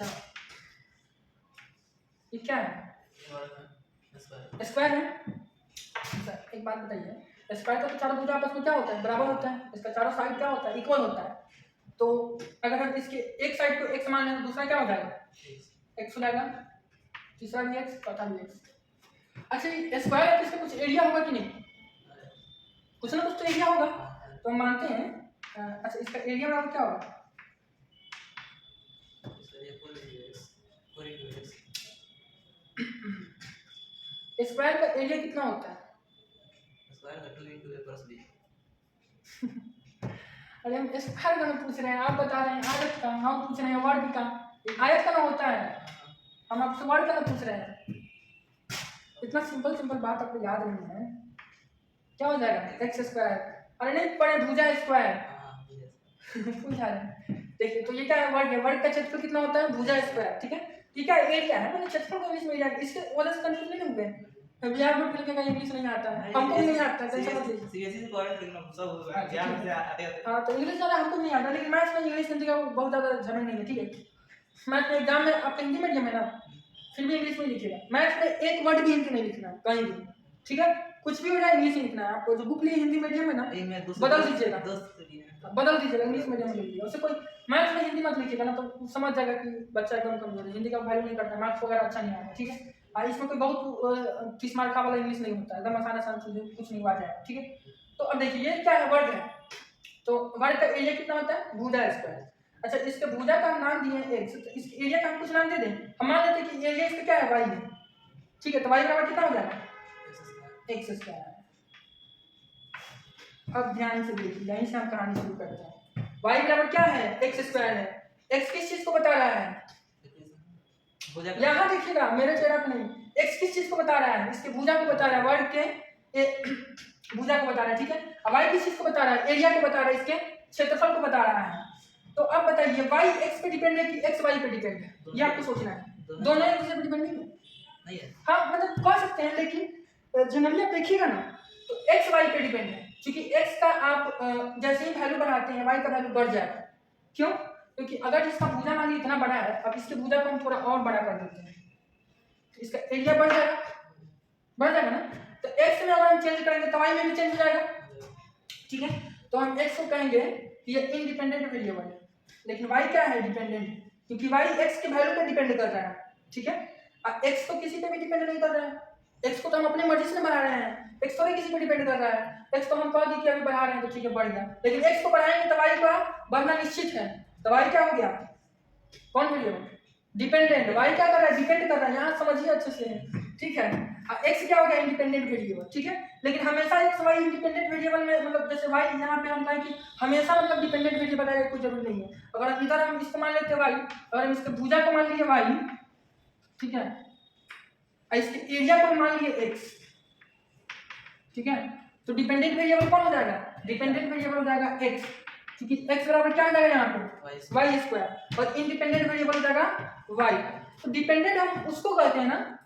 अच्छा ये क्या है? स्क्वायर है। अच्छा एक बात बताइए, स्क्वायर का तो चारों भुजा आपस में क्या होता है? बराबर होता है। इसका चारों साइड क्या होता है? इक्वल होता है। तो अगर हम इसके एक साइड को x मान लें तो दूसरा क्या हो जाएगा? x हो जाएगा, तीसरा भी x, चौथा भी x। अच्छा ये स्क्वायर है तो इसका कुछ एरिया होगा कि नहीं? कुछ ना कुछ तो एरिया होगा, तो हम मानते हैं। अच्छा इसका एरिया बराबर क्या होगा? स्क्वायर का एरिया कितना होता है? अरे हम स्क्वायर का पूछ रहे हैं, आप बता रहे हैं आयत का, हम पूछ रहे हैं वर्ग का। आयत का ना होता है, हम आपसे वर्ग का ना पूछ रहे हैं। इतना सिंपल सिंपल बात आपको याद नहीं है, क्या हो जाएगा? X square. अरे नहीं पढ़े भुजा स्क्वायर पूछा है। देखिए तो ये क्या है? वर्ग है। वर्ग का क्षेत्रफल कितना होता है? भुजा स्क्वायर। ठीक है, ठीक है। एरिया है, मैंने क्षेत्रफल को इंग्लिश में एरिया, इसके वजह से कंफ्यूज नहीं होंगे। बिहार बोर्ड के लिए इंग्लिश नहीं आता है, हमको भी नहीं आता है, टेंशन मत लीजिए। सीएससी से कॉलेज लेकिन सब हो गया ज्ञान से आते आते। हां तो इंग्लिश ज़्यादा हमको नहीं आता, लेकिन मैथ्स में इंग्लिश हिंदी का बहुत ज़्यादा झमेला नहीं है। ठीक है, मैथ्स में एग्जाम में आपका हिंदी मीडियम है ना, फिर भी इंग्लिश में लिखिएगा। मैथ्स में एक वर्ड भी हिंदी नहीं लिखना कहीं भी। ठीक है, कुछ भी हो जाए इंग्लिश में लिखना है आपको। जो बुक ली हिंदी मीडियम है ना, बदल दीजिएगा, बदल दीजिएगा, इंग्लिश मीडियम में लिखिएगा। उससे कोई मैथ्स में हिंदी मत लिखिएगा ना, तो समझ जाएगा कि बच्चा एकदम कमजोर है, हिंदी का वैल्यू नहीं करता, मार्क्स वगैरह अच्छा नहीं आता। ठीक है, और इसमें कोई बहुत 30 मार्क का वाला इंग्लिश नहीं होता, एकदम आसान आसान चीजें, कुछ नहीं हुआ जाएगा। ठीक है, तो अब देखिए ये क्या है? वर्ग है। तो वर्ग का एरिया कितना होता है? भुजा स्क्वायर। अच्छा इसके भुजा का हम नाम दिए हैं x, तो इस एरिया का हम कुछ नाम दे दें। हम मान लेते हैं कि एरिया इसका क्या है? y है। ठीक है, तो y बराबर कितना हो जाएगा? x square. अब ध्यान से देखिए, यहीं से हम कहानी शुरू करते हैं। y बराबर क्या है? x स्क्वायर है। x किस चीज को बता रहा है? यहाँ देखिएगा, मेरे चेहरा पे नहीं, x किस चीज को बता रहा है? इसके भुजा को बता रहा है, वर्ग के भुजा को बता रहा है। ठीक है, अब y किस चीज को बता रहा है? एरिया को बता रहा है, इसके क्षेत्रफल को बता रहा है। तो अब बताइए y x पे डिपेंड है कि x y पे डिपेंड है? ये आपको सोचना है। दोनों एक दूसरे पे डिपेंड नहीं है। हाँ मतलब कह सकते हैं, लेकिन जनरली आप देखिएगा ना तो x y पे डिपेंड है, क्योंकि x का आप जैसे ही वैल्यू बढ़ाते हैं y का वैल्यू बढ़ जाएगा। क्यों? क्योंकि अगर इसका भुजा मान लीजिए इतना बड़ा है, अब इसके भुजा को हम थोड़ा और बड़ा कर देते हैं, इसका एरिया बढ़ जाएगा, बढ़ जाएगा ना। तो x में अगर हम चेंज करेंगे तो y में भी चेंज हो जाएगा। ठीक है, तो हम x को कहेंगे कि ये इंडिपेंडेंट वेरिएबल है, लेकिन y क्या है? डिपेंडेंट, क्योंकि y x के वैल्यू पे डिपेंड कर रहा है। ठीक है, अब x तो किसी पे भी डिपेंड नहीं कर रहा है, x को तो हम अपनी मर्जी से बढ़ा रहे हैं, x थोड़ी किसी पे डिपेंड कर रहा है। x तो हम कह दी कि अभी बढ़ा रहे हैं तो ठीक है बढ़ गया, लेकिन x को बढ़ाएंगे तो y का बढ़ना निश्चित है। तो y क्या हो गया? कौन वेरिएबल? डिपेंडेंट। y क्या कर रहा है? डिपेंड कर रहा है, यहाँ समझिए अच्छे से। ठीक है, x क्या हो गया? Independent variable. ठीक है, लेकिन हमेशा x y इंडिपेंडेंट वेरिएबल में, मतलब जैसे y यहाँ पे हम कहें कि हमेशा मतलब डिपेंडेंट वेरिएबल है, कोई जरूरी नहीं है। अगर इधर हम इसको मान लेते हैं y, अगर हम इसके भुजा को मान लीजिए y, ठीक है, और इसके एरिया को मान लीजिए x, ठीक है, तो डिपेंडेंट वेरिएबल कौन हो जाएगा? डिपेंडेंट वेरिएबल हो जाएगा x, क्योंकि x बराबर क्या हो जाएगा यहाँ पे? y स्क्वायर, और इंडिपेंडेंट वेरिएबल हो जाएगा y। तो डिपेंडेंट हम उसको कहते हैं ना,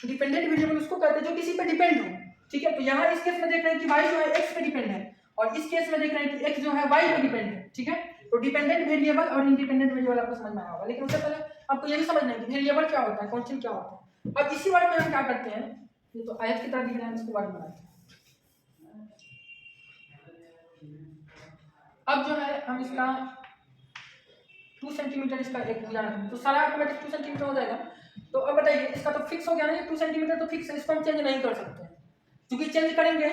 डिपेंडेंट वेरिएबल उसको कहते हैं जो किसी पे डिपेंड हो। ठीक है, तो यहाँ इस केस में देख रहे हैं कि y जो है x पे डिपेंड है, और इस केस में देख रहे हैं कि x जो है y पे डिपेंड है। ठीक है, तो डिपेंडेंट वेरिएबल और इंडिपेंडेंट वेरिएबल आपको समझ में आया होगा, लेकिन उससे पहले आपको ये भी समझना है कि वेरिएबल क्या होता है, कांस्टेंट क्या होता है। अब इसी वर्ड में हम क्या करते हैं, ये तो आयत की तरह दिख रहा है, इसको वर्ड बनाते हैं। अब जो है हम इसका 2 सेंटीमीटर इसका एक भुजा रखेंगे, तो सारा ऑटोमेटिक 2 सेंटीमीटर हो जाएगा। तो अब बताइए, इसका तो फिक्स हो गया ना, ये 2 सेंटीमीटर तो फिक्स है, इसको हम चेंज नहीं कर सकते हैं, क्योंकि चेंज करेंगे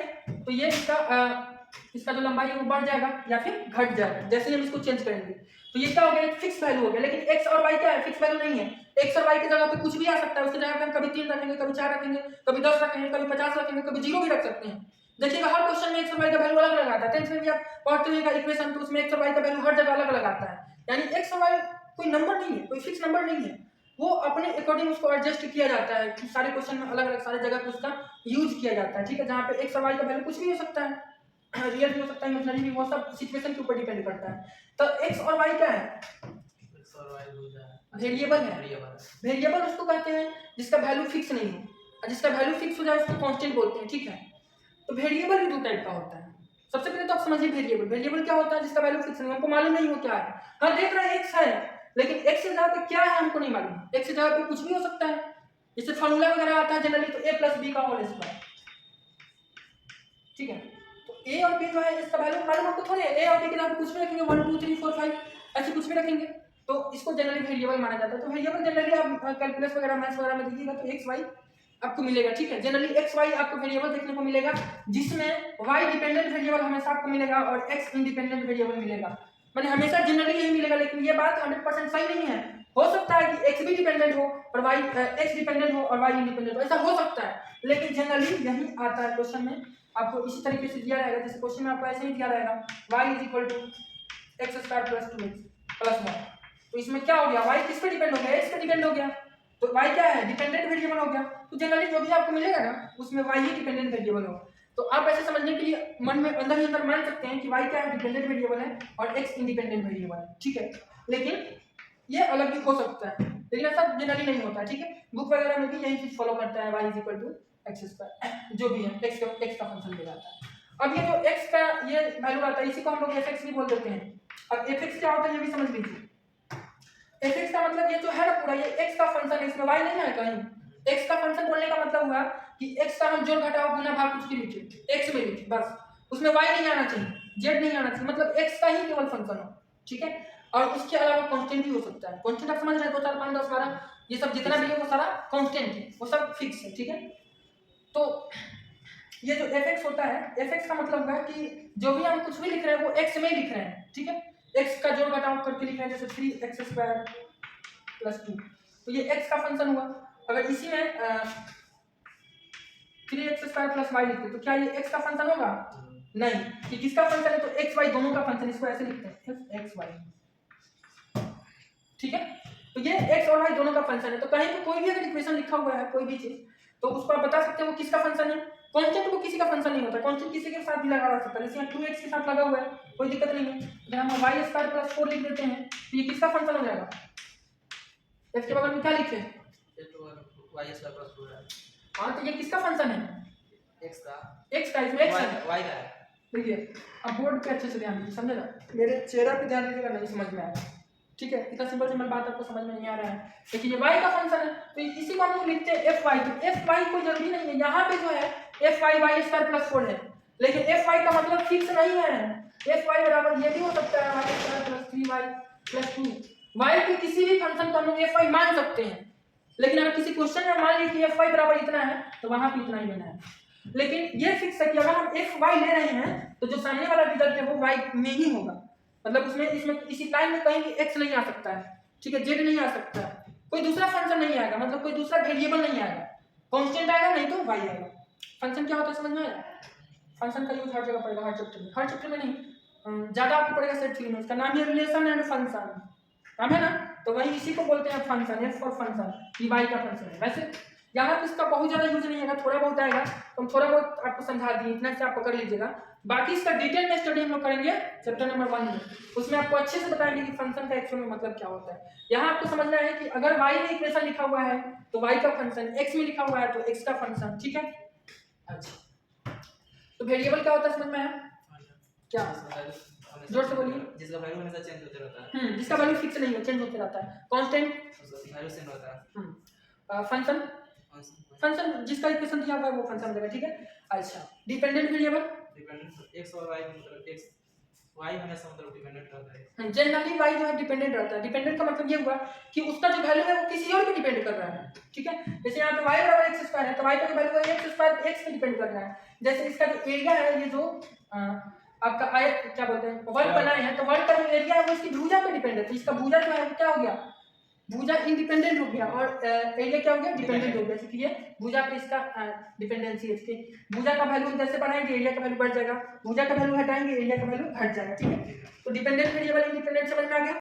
तो ये इसका जो लंबाई है वो बढ़ जाएगा या फिर घट जाएगा जैसे ही हम इसको चेंज करेंगे। तो ये क्या हो गया? एक फिक्स वैल्यू हो गया, लेकिन x और y क्या है? फिक्स वैल्यू नहीं है। x और y की जगह पे कुछ भी आ सकता है, उसकी जगह पे हम कभी 3 रखेंगे, कभी 4 रखेंगे, कभी 10 रखेंगे, कभी 50 रखेंगे, कभी 0 भी रख सकते हैं। देखिएगा हर क्वेश्चन में x और y का वैल्यू अलग अलग आता है। 10th में भी आप पढ़ते होंगे इक्वेशन, तो उसमें x और y का वैल्यू हर जगह अलग अलग आता है, यानी x और y कोई नंबर नहीं है, कोई फिक्स नंबर नहीं है, वो अपने अकॉर्डिंग उसको एडजस्ट किया जाता है। सारे क्वेश्चन में अलग अलग सारे जगह पे उसका यूज किया जाता है। ठीक है, जहाँ पे x और y का वैल्यू कुछ भी हो सकता है, रियल भी हो सकता है, इमेजिनरी भी, वो सब सिचुएशन के ऊपर डिपेंड करता है। तो x और y क्या है? x और y वेरिएबल है। वेरिएबल उसको कहते हैं जिसका वैल्यू फिक्स नहीं हो, और जिसका वैल्यू फिक्स हो जाए उसको कांस्टेंट बोलते हैं। ठीक है, तो वेरिएबल भी 2 टाइप का होता है। सबसे पहले तो आप समझिए वेरिएबल, वेरिएबल क्या होता है? जिसका वैल्यू फिक्स नहीं, हमको मालूम नहीं हो क्या है। हाँ देख रहे हैं x है, लेकिन x से ज्यादा पे क्या है हमको नहीं मालूम, x की जगह पे कुछ भी हो सकता है, जैसे फॉर्मूला वगैरह आता है जनरली तो a प्लस बी का होल स्क्वायर, ठीक है। तो a और b जो है इसका वैल्यू मालूम हमको थोड़ी है, a और b की जगह पे कुछ भी रखेंगे 1 2 3 4 5 ऐसे कुछ भी रखेंगे, तो इसको जनरली वेरिएबल माना जाता है। तो वेरिएबल जनरली आप कैलकुलस वगैरह मैथ्स वगैरह में देखिएगा तो x y आपको मिलेगा, ठीक है। जनरली x y आपको वेरिएबल देखने को मिलेगा जिसमें y डिपेंडेंट वेरिएबल हमेशा आपको मिलेगा और x इंडिपेंडेंट वेरिएबल मिलेगा, माने हमेशा जनरली यही मिलेगा। लेकिन ये बात 100% सही नहीं है, हो सकता है कि x भी डिपेंडेंट हो और y x डिपेंडेंट हो और y इंडिपेंडेंट हो, ऐसा हो सकता है, लेकिन जनरली यही आता है क्वेश्चन में। आपको इसी तरीके से दिया रहेगा, जैसे क्वेश्चन में आपको ऐसे ही दिया रहेगा y = x² + 2x + 1, तो इसमें क्या हो गया, y किस पे डिपेंड हो गया, x पे डिपेंड हो गया, तो y क्या है, डिपेंडेंट वेरिएबल हो गया। तो जनरली जो भी आपको मिलेगा ना उसमें y ही डिपेंडेंट वेरिएबल होगा। तो आप ऐसे समझने के लिए मन में अंदर ही अंदर मान सकते हैं कि y क्या है, डिपेंडेंट वेरिएबल है और x इंडिपेंडेंट वेरिएबल है, ठीक है। लेकिन ये अलग भी हो सकता है, लेकिन ऐसा जनरली नहीं होता है, ठीक है। बुक वगैरह में भी यही चीज फॉलो करता है, y = x², जो भी है x का फंक्शन ले जाता है। अब ये जो x का ये वैल्यू आता है इसी को हम लोग fx भी बोल देते हैं। अब fx क्या होता है ये भी समझ लीजिए। fx का मतलब ये जो है ना पूरा ये x का फंक्शन है, इसमें y नहीं है कहीं। x का फंक्शन बोलने का मतलब हुआ कि x का हम जोड़ घटाव गुना भाग कुछ भी लिखे, x में लिखे बस, उसमें y नहीं आना चाहिए, z नहीं आना चाहिए, मतलब x का ही केवल फंक्शन हो, ठीक है। और उसके अलावा कांस्टेंट भी हो सकता है, कांस्टेंट आप समझ रहे हैं, 2 4 5 10 12 ये सब जितना भी है वो सारा कांस्टेंट है, वो सब फिक्स है, ठीक है। तो ये जो fx होता है, fx का मतलब है कि जो भी हम कुछ भी लिख रहे हैं वो x में लिख रहे हैं, ठीक है। x का जोड़ घटाव करके लिख रहे हैं, जैसे 3x² + 2, तो ये x का फंक्शन हुआ। अगर इसी में 3x² + y लिखते तो क्या ये x का फंक्शन होगा, नहीं, कि किसका फंक्शन है, तो x y दोनों का फंक्शन, इसको ऐसे लिखते हैं x y, ठीक है। तो ये x और y दोनों का फंक्शन है, तो कहीं पे कोई भी अगर इक्वेशन लिखा हुआ है कोई भी चीज तो उसको आप बता सकते हैं वो किसका फंक्शन है। कांस्टेंट को किसी का फंक्शन नहीं होता, कांस्टेंट किसी के साथ भी लगा सकता है, जैसे यहाँ 2x के साथ लगा हुआ है कोई दिक्कत नहीं है, अगर हम y² + 4 लिख देते हैं तो ये किसका फंक्शन हो जाएगा, x के बगल में क्या लिखे, y² + 4 है। हाँ तो ये किसका फंक्शन है, x का, इसमें x है, y का है। देखिए अब बोर्ड पे अच्छे से ध्यान दीजिए, समझे ना, मेरे चेहरा पे ध्यान दीजिएगा, नहीं समझ में आएगा, ठीक है। इतना सिंपल बात आपको समझ में नहीं आ रहा है, लेकिन ये y का फंक्शन है तो इसी को हम लोग लिखते हैं fy, तो fy कोई जरूरी नहीं है, यहाँ पे जो है fy y² + 4 है, लेकिन fy का मतलब फिक्स नहीं है, fy बराबर ये भी हो सकता है y² + 3y + 2, y के किसी भी फंक्शन को हम लोग fy मान सकते हैं, लेकिन अगर किसी क्वेश्चन में मान लीजिए fy बराबर इतना है तो वहां पे इतना ही लेना है। लेकिन ये फिक्स है कि अगर हम fy ले रहे हैं तो जो सामने वाला रिजल्ट है वो y में ही होगा, मतलब उसमें इसमें इसी लाइन में कहीं भी x नहीं आ सकता है, ठीक है, z नहीं आ सकता है, कोई दूसरा फंक्शन नहीं आएगा, मतलब कोई दूसरा वेरिएबल नहीं आएगा, कांस्टेंट आएगा नहीं तो y आएगा। फंक्शन क्या होता है समझ में आया, फंक्शन का यूज हर जगह पड़ेगा, हर चैप्टर में नहीं, ज्यादा आपको पड़ेगा सेट 3 में, इसका नाम है रिलेशन एंड फंक्शन, नाम है ना, तो वही इसी को बोलते हैं फंक्शन, f फॉर फंक्शन, ये y का फंक्शन है। वैसे यहाँ पे इसका बहुत ज्यादा यूज नहीं आएगा, थोड़ा बहुत आएगा, तो हम थोड़ा बहुत आपको समझा दिए, इतना से आप पकड़ लीजिएगा, बाकी इसका डिटेल में स्टडी हम लोग करेंगे चैप्टर नंबर 1 में, उसमें आपको अच्छे से बताएंगे कि फंक्शन का एक्चुअल में मतलब क्या होता है। यहाँ आपको समझना है कि अगर y में इक्वेशन लिखा हुआ है तो y का फंक्शन, x में लिखा हुआ है तो x का फंक्शन, ठीक है। अच्छा तो वेरिएबल क्या होता है समझ में आया, क्या जोर से बोलिए, जिसका वैल्यू हमेशा चेंज होते रहता है, जिसका वैल्यू फिक्स नहीं है, चेंज होते रहता है, कांस्टेंट वैल्यू चेंज होता है, फंक्शन, फंक्शन जिसका इक्वेशन दिया हुआ है वो फंक्शन हो जाएगा, ठीक है। अच्छा डिपेंडेंट वेरिएबल, डिपेंडेंट x और y मतलब x y हमेशा मतलब डिपेंडेंट रहता है, जनरली y जो है डिपेंडेंट रहता है। डिपेंडेंट का मतलब ये हुआ कि उसका जो वैल्यू है वो किसी और पे डिपेंड कर रहा है, ठीक है। जैसे यहाँ पे y बराबर x² है तो y का जो वैल्यू है x² x पे डिपेंड कर रहा है। जैसे इसका जो एरिया है, ये जो आपका आयत क्या बोलते हैं वर्ग बनाए हैं, तो वर्ग का जो एरिया है वो इसकी भुजा पे डिपेंड है, तो इसका भुजा जो है वो क्या हो गया, भुजा इंडिपेंडेंट हो गया और एरिया क्या हो गया, डिपेंडेंट हो गया, क्योंकि ये भुजा पे इसका डिपेंडेंसी है, इसकी भुजा का वैल्यू जैसे बढ़ाएंगे एरिया का वैल्यू बढ़ जाएगा, भुजा का वैल्यू हटाएंगे एरिया का वैल्यू घट जाएगा, ठीक है। तो डिपेंडेंट वेरिएबल इंडिपेंडेंट समझ में आ गया।